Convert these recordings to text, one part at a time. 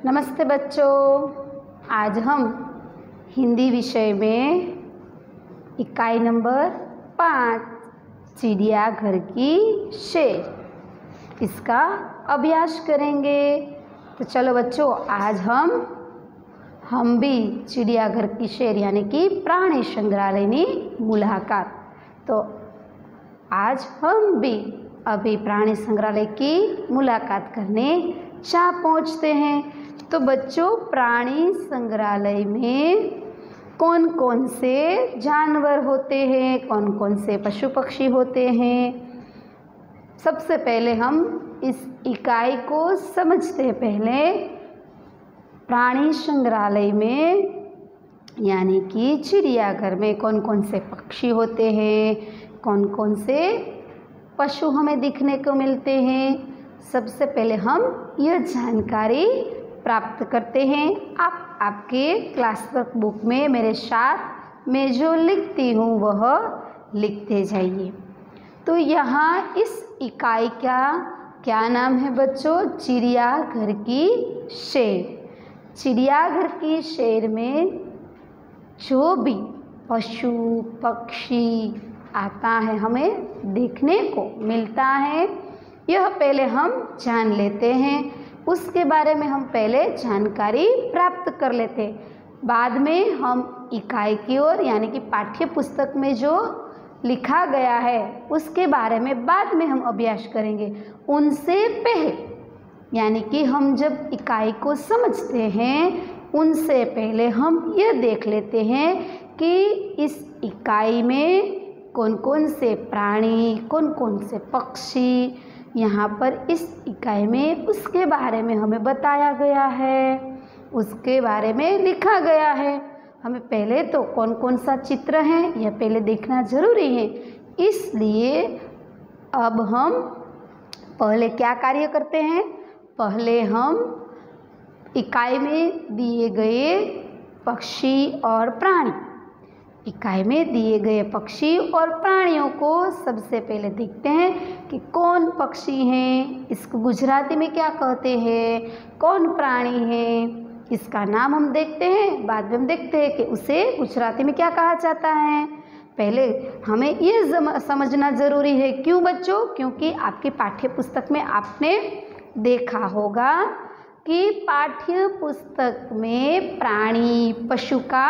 नमस्ते बच्चों, आज हम हिंदी विषय में इकाई नंबर 5 चिड़ियाघर की शेर इसका अभ्यास करेंगे। तो चलो बच्चों, आज हम भी चिड़ियाघर की शेर यानी कि प्राणी संग्रहालय की मुलाकात। तो आज हम भी अभी प्राणी संग्रहालय की मुलाकात करने जा पहुँचते हैं। तो बच्चों, प्राणी संग्रहालय में कौन कौन से जानवर होते हैं, कौन कौन से पशु पक्षी होते हैं, सबसे पहले हम इस इकाई को समझते हैं। पहले प्राणी संग्रहालय में यानी कि चिड़ियाघर में कौन कौन से पक्षी होते हैं, कौन कौन से पशु हमें दिखने को मिलते हैं, सबसे पहले हम यह जानकारी प्राप्त करते हैं। आप आपके क्लास वर्क बुक में मेरे साथ मैं जो लिखती हूँ वह लिखते जाइए। तो यहाँ इस इकाई का क्या नाम है बच्चों? चिड़ियाघर की शेर। चिड़ियाघर की शेर में जो भी पशु पक्षी आता है, हमें देखने को मिलता है, यह पहले हम जान लेते हैं। उसके बारे में हम पहले जानकारी प्राप्त कर लेते हैं। बाद में हम इकाई की ओर यानी कि पाठ्य पुस्तक में जो लिखा गया है उसके बारे में बाद में हम अभ्यास करेंगे। उनसे पहले यानी कि हम जब इकाई को समझते हैं उनसे पहले हम यह देख लेते हैं कि इस इकाई में कौन कौन से प्राणी, कौन कौन से पक्षी यहाँ पर इस इकाई में उसके बारे में हमें बताया गया है, उसके बारे में लिखा गया है। हमें पहले तो कौन कौन सा चित्र है यह पहले देखना ज़रूरी है। इसलिए अब हम पहले क्या कार्य करते हैं? पहले हम इकाई में दिए गए पक्षी और प्राणी, इकाई में दिए गए पक्षी और प्राणियों को सबसे पहले देखते हैं कि कौन पक्षी हैं, इसको गुजराती में क्या कहते हैं, कौन प्राणी है, इसका नाम हम देखते हैं। बाद में हम देखते हैं कि उसे गुजराती में क्या कहा जाता है। पहले हमें ये समझना ज़रूरी है। क्यों बच्चों? क्योंकि आपकी पाठ्य पुस्तक में आपने देखा होगा कि पाठ्य पुस्तक में प्राणी पशु का,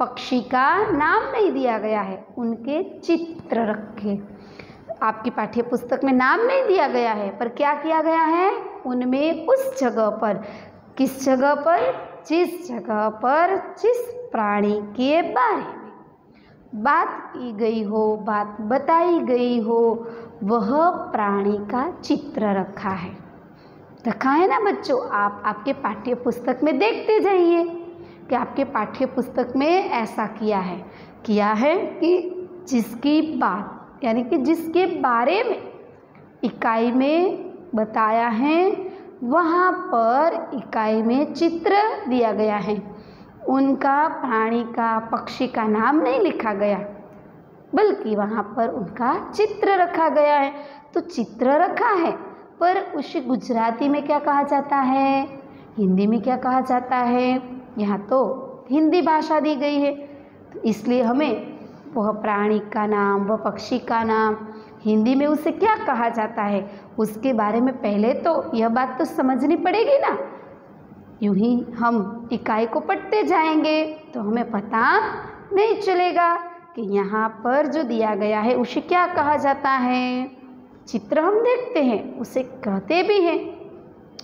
पक्षी का नाम नहीं दिया गया है, उनके चित्र रखे। आपकी पाठ्य पुस्तक में नाम नहीं दिया गया है, पर क्या किया गया है? उनमें उस जगह पर, किस जगह पर? जिस जगह पर जिस प्राणी के बारे में बात की गई हो, बात बताई गई हो, वह प्राणी का चित्र रखा है ना बच्चों? आप आपके पाठ्य पुस्तक में देखते जाइए कि आपके पाठ्य पुस्तक में ऐसा किया है कि जिसकी बात यानी कि जिसके बारे में इकाई में बताया है वहाँ पर इकाई में चित्र दिया गया है। उनका, प्राणी का, पक्षी का नाम नहीं लिखा गया, बल्कि वहाँ पर उनका चित्र रखा गया है। तो चित्र रखा है, पर उसे गुजराती में क्या कहा जाता है, हिंदी में क्या कहा जाता है? यहाँ तो हिंदी भाषा दी गई है, तो इसलिए हमें वह प्राणी का नाम, वह पक्षी का नाम हिंदी में उसे क्या कहा जाता है उसके बारे में पहले तो यह बात तो समझनी पड़ेगी ना। यूं ही हम इकाई को पढ़ते जाएंगे तो हमें पता नहीं चलेगा कि यहाँ पर जो दिया गया है उसे क्या कहा जाता है। चित्र हम देखते हैं, उसे कहते भी हैं,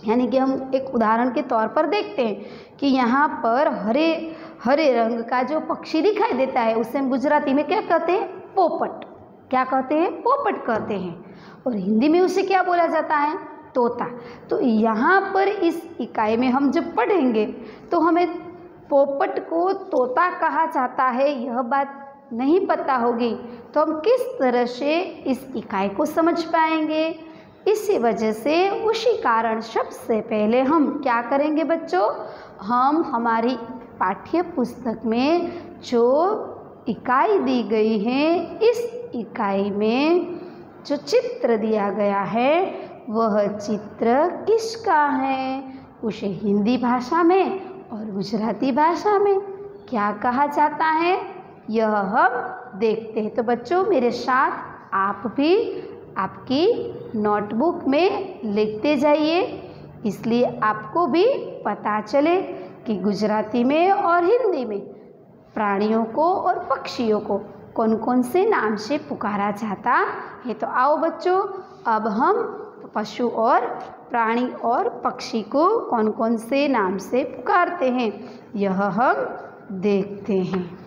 यानी कि हम एक उदाहरण के तौर पर देखते हैं कि यहाँ पर हरे रंग का जो पक्षी दिखाई देता है उसे हम गुजराती में क्या कहते हैं? पोपट। क्या कहते हैं? पोपट कहते हैं। और हिंदी में उसे क्या बोला जाता है? तोता। तो यहाँ पर इस इकाई में हम जब पढ़ेंगे तो हमें पोपट को तोता कहा जाता है यह बात नहीं पता होगी, तो हम किस तरह से इस इकाई को समझ पाएंगे? इसी वजह से, उसी कारण सबसे पहले हम क्या करेंगे बच्चों? हम हमारी पाठ्य पुस्तक में जो इकाई दी गई है, इस इकाई में जो चित्र दिया गया है वह चित्र किसका है? उसे हिंदी भाषा में और गुजराती भाषा में क्या कहा जाता है, यह हम देखते हैं। तो बच्चों मेरे साथ आप भी आपकी नोटबुक में लिखते जाइए, इसलिए आपको भी पता चले कि गुजराती में और हिंदी में प्राणियों को और पक्षियों को कौन कौन से नाम से पुकारा जाता है। तो आओ बच्चों, अब हम पशु और प्राणी और पक्षी को कौन कौन से नाम से पुकारते हैं यह हम देखते हैं।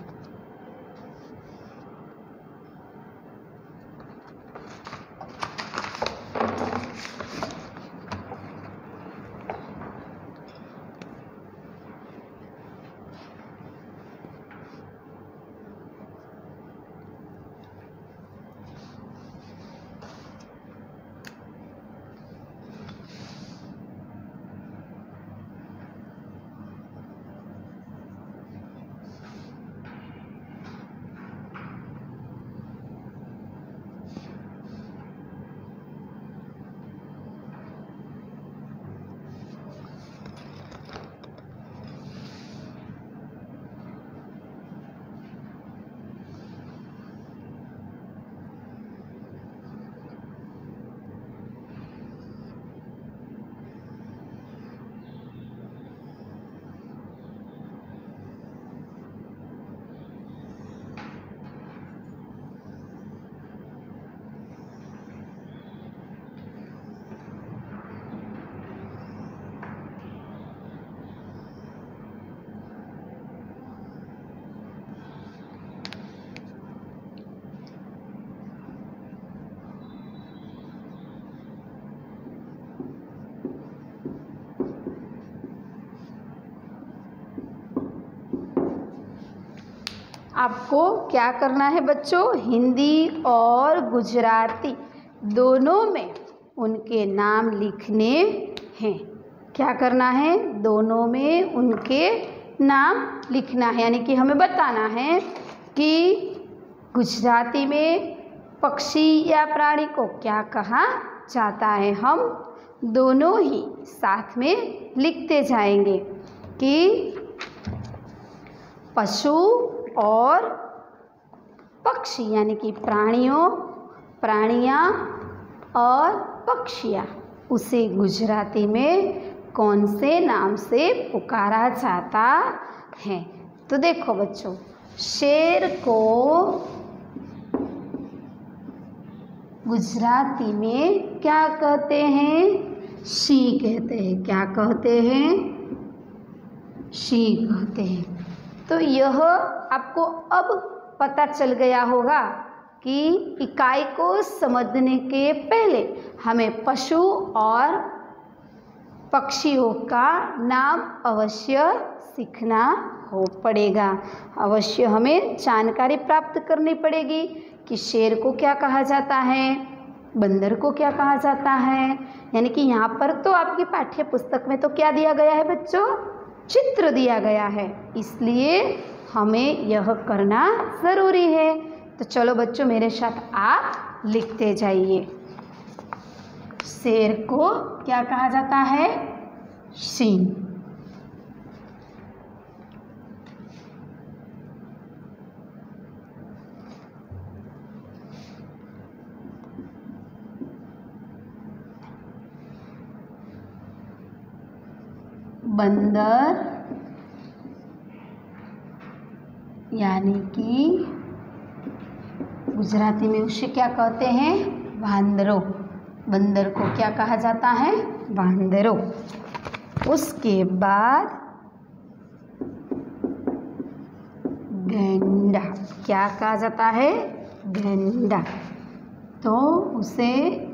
आपको क्या करना है बच्चों, हिंदी और गुजराती दोनों में उनके नाम लिखने हैं। क्या करना है, दोनों में उनके नाम लिखना है, यानी कि हमें बताना है कि गुजराती में पक्षी या प्राणी को क्या कहा जाता है। हम दोनों ही साथ में लिखते जाएंगे कि पशु और पक्षी, यानी कि प्राणियाँ और पक्षियाँ, उसे गुजराती में कौन से नाम से पुकारा जाता है। तो देखो बच्चों, शेर को गुजराती में क्या कहते हैं, सिंह कहते हैं। क्या कहते हैं, सिंह कहते हैं। तो यह आपको अब पता चल गया होगा कि इकाई को समझने के पहले हमें पशु और पक्षियों का नाम अवश्य सीखना हो पड़ेगा। अवश्य हमें जानकारी प्राप्त करनी पड़ेगी कि शेर को क्या कहा जाता है, बंदर को क्या कहा जाता है। यानी कि यहाँ पर तो आपकी पाठ्य पुस्तक में तो क्या दिया गया है बच्चों, चित्र दिया गया है, इसलिए हमें यह करना ज़रूरी है। तो चलो बच्चों मेरे साथ आप लिखते जाइए। शेर को क्या कहा जाता है, सिंह। बंदर यानी कि गुजराती में उसे क्या कहते हैं, वांदरो। बंदर को क्या कहा जाता है, वांदरो। उसके बाद गेंडा, क्या कहा जाता है, गेंडा। तो उसे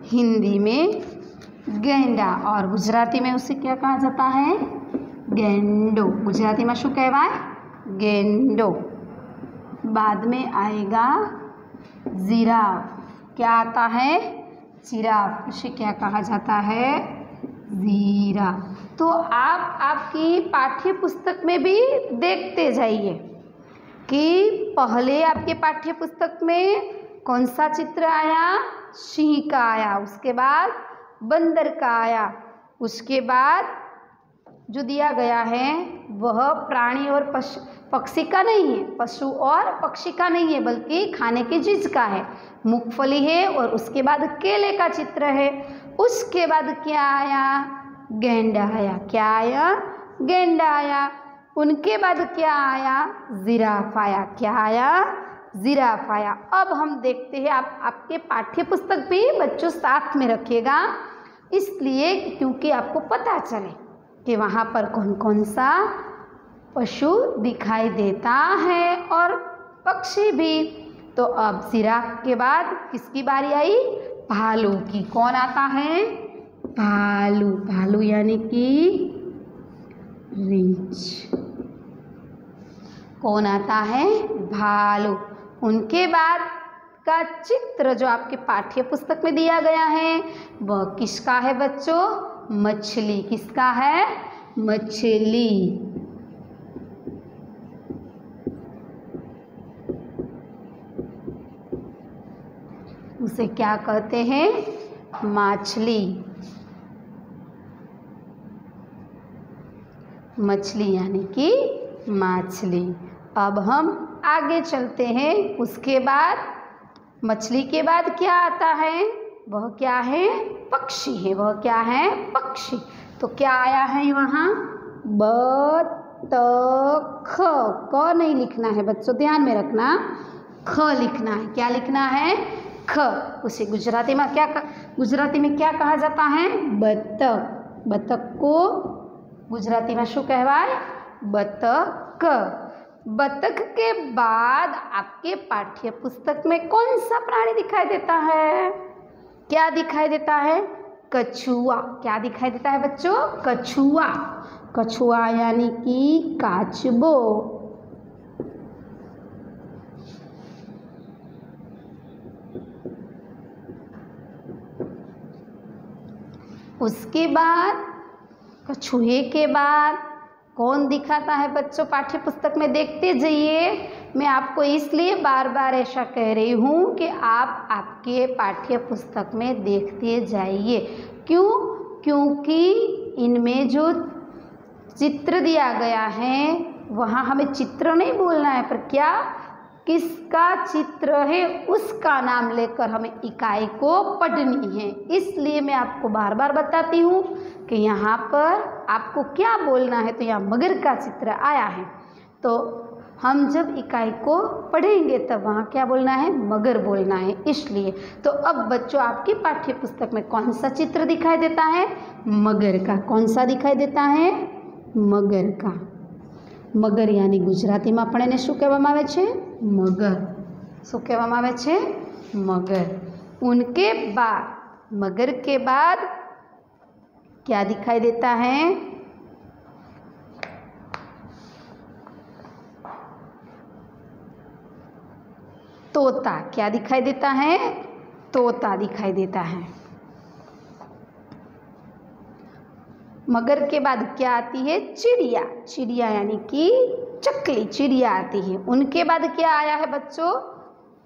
हिंदी में गेंडा और गुजराती में उसे क्या कहा जाता है, गेंडो। गुजराती में शू कहवाय, गेंडो। बाद में आएगा जिराफ। क्या आता है, जिराफ। उसे क्या कहा जाता है, जिराफ। तो आप आपकी पाठ्य पुस्तक में भी देखते जाइए कि पहले आपके पाठ्य पुस्तक में कौन सा चित्र आया? सिंह का आया, उसके बाद बंदर का आया, उसके बाद जो दिया गया है वह प्राणी और पक्षी का नहीं है, पशु और पक्षी का नहीं है, बल्कि खाने की चीज का है, मूंगफली है। और उसके बाद केले का चित्र है। उसके बाद क्या आया? गेंडा आया। क्या आया? गेंडा आया। उनके बाद क्या आया? जिराफ आया। क्या आया? जिराफ आया। अब हम देखते हैं, आपके पाठ्य पुस्तक भी बच्चों साथ में रखिएगा, इसलिए क्योंकि आपको पता चले कि वहाँ पर कौन कौन सा पशु दिखाई देता है और पक्षी भी। तो अब जिराफ के बाद किसकी बारी आई? भालू की। कौन आता है? भालू। भालू यानी कि रीछ। कौन आता है? भालू। उनके बाद का चित्र जो आपके पाठ्य पुस्तक में दिया गया है वह किसका है बच्चों? मछली। किसका है? मछली। उसे क्या कहते हैं? मछली। मछली यानी कि मछली। अब हम आगे चलते हैं। उसके बाद मछली के बाद क्या आता है? वह क्या है? पक्षी है। वह क्या है? पक्षी। तो क्या आया है वहाँ? बतख। क नहीं लिखना है बच्चों, ध्यान में रखना, ख लिखना है। क्या लिखना है? ख। उसे गुजराती में क्या कहा जाता है? बतख। बतख को गुजराती में शू कहवाय? बतख। बतख के बाद आपके पाठ्य पुस्तक में कौन सा प्राणी दिखाई देता है? क्या दिखाई देता है? कछुआ। क्या दिखाई देता है बच्चों? कछुआ। कछुआ यानी कि काचबो। उसके बाद कछुए के बाद कौन दिखाता है बच्चों पाठ्य पुस्तक में? देखते जाइए। मैं आपको इसलिए बार बार ऐसा कह रही हूँ कि आप आपके पाठ्य पुस्तक में देखते जाइए। क्यों? क्योंकि इनमें जो चित्र दिया गया है वहाँ हमें चित्र नहीं बोलना है, पर क्या किसका चित्र है उसका नाम लेकर हमें इकाई को पढ़नी है। इसलिए मैं आपको बार बार बताती हूँ कि यहाँ पर आपको क्या बोलना है। तो यहाँ मगर का चित्र आया है, तो हम जब इकाई को पढ़ेंगे तब वहाँ क्या बोलना है? मगर बोलना है। इसलिए तो अब बच्चों आपकी पाठ्य पुस्तक में कौन सा चित्र दिखाई देता है? मगर का। कौन सा दिखाई देता है? मगर का। मगर यानी ગુજરાતીમાં આપણે એને શું કહેવામાં આવે છે? મગર। શું કહેવામાં આવે છે? મગર। उनके बाद मगर के बाद क्या दिखाई देता है? तोता। क्या दिखाई देता है? तोता दिखाई देता है। मगर के बाद क्या आती है? चिड़िया। चिड़िया यानी कि चकली, चिड़िया आती है। उनके बाद क्या आया है बच्चों?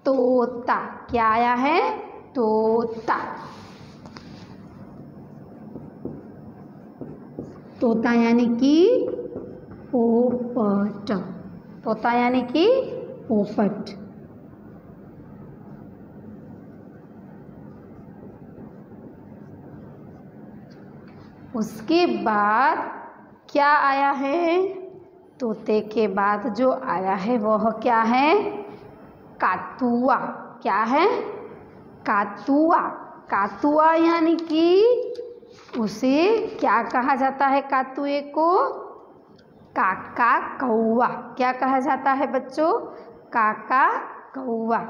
तोता। क्या आया है? तोता। तोता यानी कि पोपट। तोता यानी कि पोपट। उसके बाद क्या आया है? तोते के बाद जो आया है वह क्या है? कातुआ। क्या है? कातुआ। कातुआ यानी कि उसे क्या कहा जाता है? कातुए को काका कौआ। क्या कहा जाता है बच्चों? काका कौआ।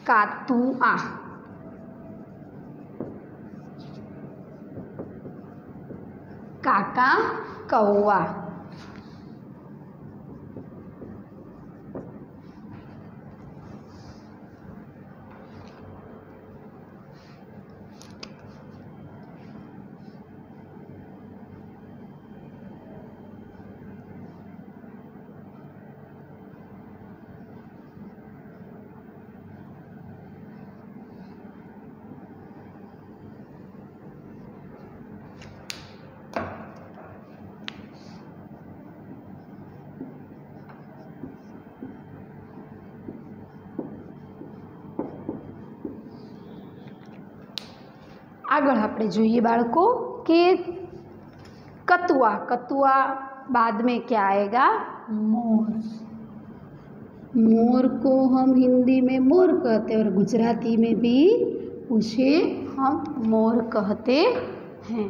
कातुआ। काका कौआ। આગળ આપણે જોઈએ બાળકો કે कतुआ, कतुआ बाद में क्या आएगा? मोर। मोर को हम हिंदी में मोर कहते हैं और गुजराती में भी उसे हम मोर कहते हैं।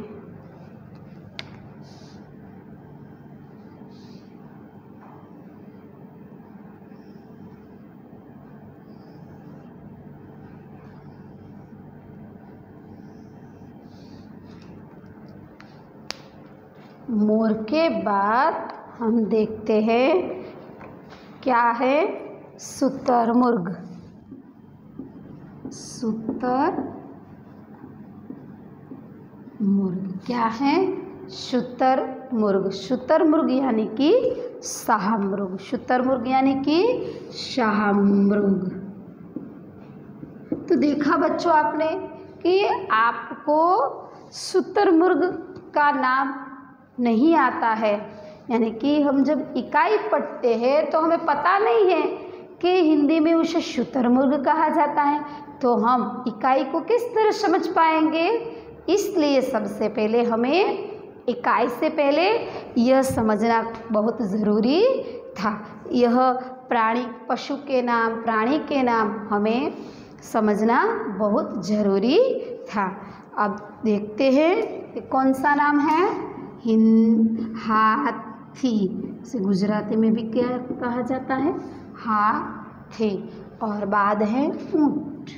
मोर के बाद हम देखते हैं क्या है? शुतुरमुर्ग। शुतुरमुर्ग क्या है? शुतुरमुर्ग। शुतुरमुर्ग यानी कि शाहमृग। शुतुरमुर्ग यानी कि शाहमृग। तो देखा बच्चों आपने कि आपको शुतुरमुर्ग का नाम नहीं आता है, यानी कि हम जब इकाई पढ़ते हैं तो हमें पता नहीं है कि हिंदी में उसे शुतुरमुर्ग कहा जाता है, तो हम इकाई को किस तरह समझ पाएंगे? इसलिए सबसे पहले हमें इकाई से पहले यह समझना बहुत ज़रूरी था। यह प्राणी, पशु के नाम, प्राणी के नाम हमें समझना बहुत ज़रूरी था। अब देखते हैं कि कौन सा नाम है? हाथी। इसे गुजराती में भी क्या कहा जाता है? हाथी। और बाद है ऊंट।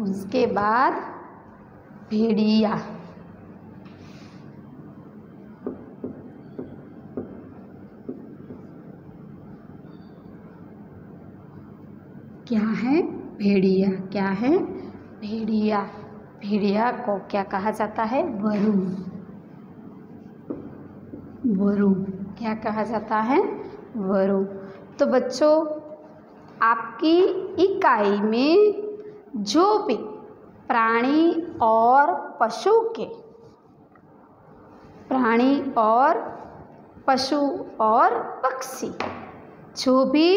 उसके बाद भेड़िया। क्या है? भेड़िया। क्या है? भेड़िया। भेड़िया को क्या कहा जाता है? वरु। वरु क्या कहा जाता है? वरु। तो बच्चों, आपकी इकाई में जो भी प्राणी और पशु के, प्राणी और पशु और पक्षी जो भी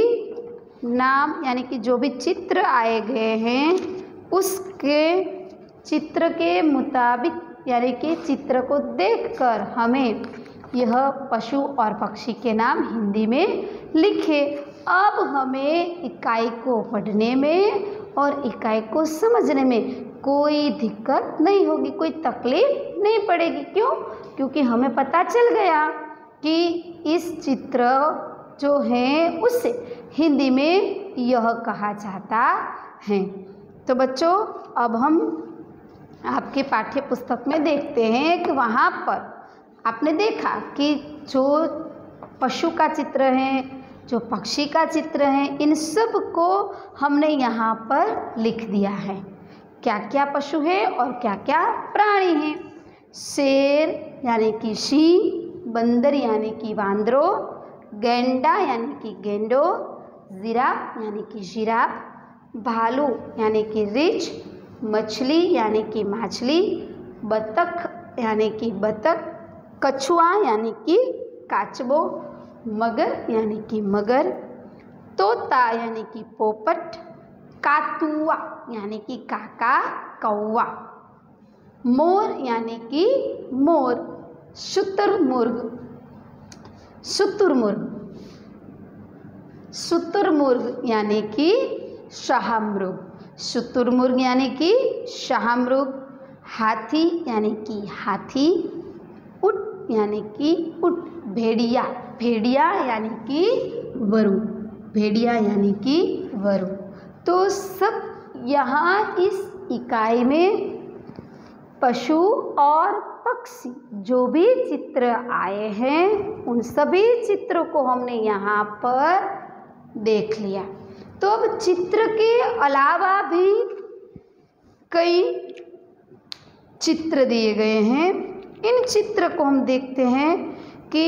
नाम यानी कि जो भी चित्र आए गए हैं उसके चित्र के मुताबिक यानी कि चित्र को देखकर हमें यह पशु और पक्षी के नाम हिंदी में लिखे। अब हमें इकाई को पढ़ने में और इकाई को समझने में कोई दिक्कत नहीं होगी, कोई तकलीफ नहीं पड़ेगी। क्यों? क्योंकि हमें पता चल गया कि इस चित्र जो है उसे हिंदी में यह कहा जाता है। तो बच्चों, अब हम आपके पाठ्य पुस्तक में देखते हैं कि वहाँ पर आपने देखा कि जो पशु का चित्र है, जो पक्षी का चित्र है, इन सब को हमने यहाँ पर लिख दिया है। क्या क्या पशु है और क्या क्या प्राणी है। शेर यानी कि सिंह, बंदर यानी कि वांदरो, गैंडा यानी कि गेंडो, जिराफ यानी कि जिराफ, भालू यानी कि रीछ, मछली यानी कि माछली, बतख यानी कि बतख, कछुआ यानी कि काचबो, मगर यानी कि मगर, तोता यानी कि पोपट, कातुआ यानी कि काका कौवा, मोर यानी कि मोर, शुतुरमुर्ग, शुतुरमुर्ग, शुतुरमुर्ग यानी कि शाहमृग, शुतुरमुर्ग यानी कि शाहमृग, हाथी यानी कि हाथी, ऊंट यानी कि ऊंट, भेड़िया, भेड़िया यानी कि वरु, भेड़िया यानी कि वरु। तो सब यहाँ इस इकाई में पशु और पक्षी जो भी चित्र आए हैं उन सभी चित्रों को हमने यहाँ पर देख लिया। तो अब चित्र के अलावा भी कई चित्र दिए गए हैं। इन चित्र को हम देखते हैं कि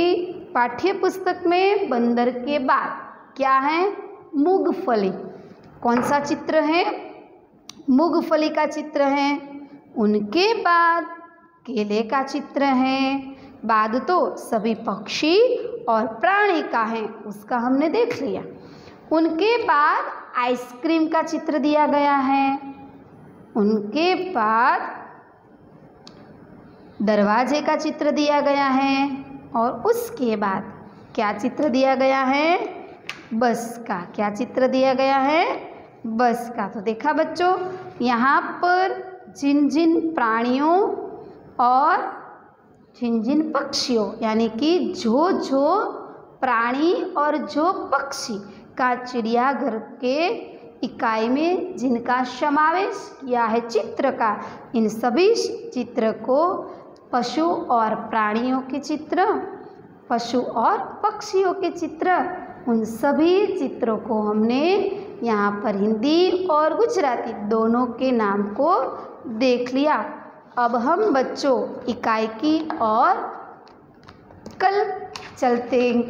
पाठ्य पुस्तक में बंदर के बाद क्या है? मूंगफली। कौन सा चित्र है? मूंगफली का चित्र है। उनके बाद केले का चित्र है। बाद तो सभी पक्षी और प्राणी का है, उसका हमने देख लिया। उनके बाद आइसक्रीम का चित्र दिया गया है। उनके बाद दरवाजे का चित्र दिया गया है। और उसके बाद क्या चित्र दिया गया है? बस का। क्या चित्र दिया गया है? बस का। तो देखा बच्चों, यहाँ पर जिन जिन प्राणियों और जिन जिन पक्षियों, यानी कि जो जो प्राणी और जो पक्षी का चिड़ियाघर के इकाई में जिनका समावेश किया है चित्र का, इन सभी चित्र को पशु और प्राणियों के चित्र, पशु और पक्षियों के चित्र, उन सभी चित्रों को हमने यहाँ पर हिंदी और गुजराती दोनों के नाम को देख लिया। अब हम बच्चों इकाई की और कल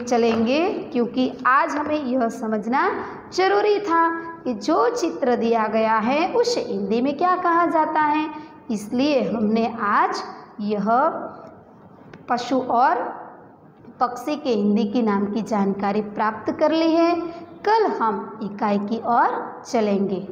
चलेंगे, क्योंकि आज हमें यह समझना जरूरी था कि जो चित्र दिया गया है उसे हिंदी में क्या कहा जाता है। इसलिए हमने आज यह पशु और पक्षी के हिंदी की नाम की जानकारी प्राप्त कर ली है। कल हम इकाई की ओर चलेंगे।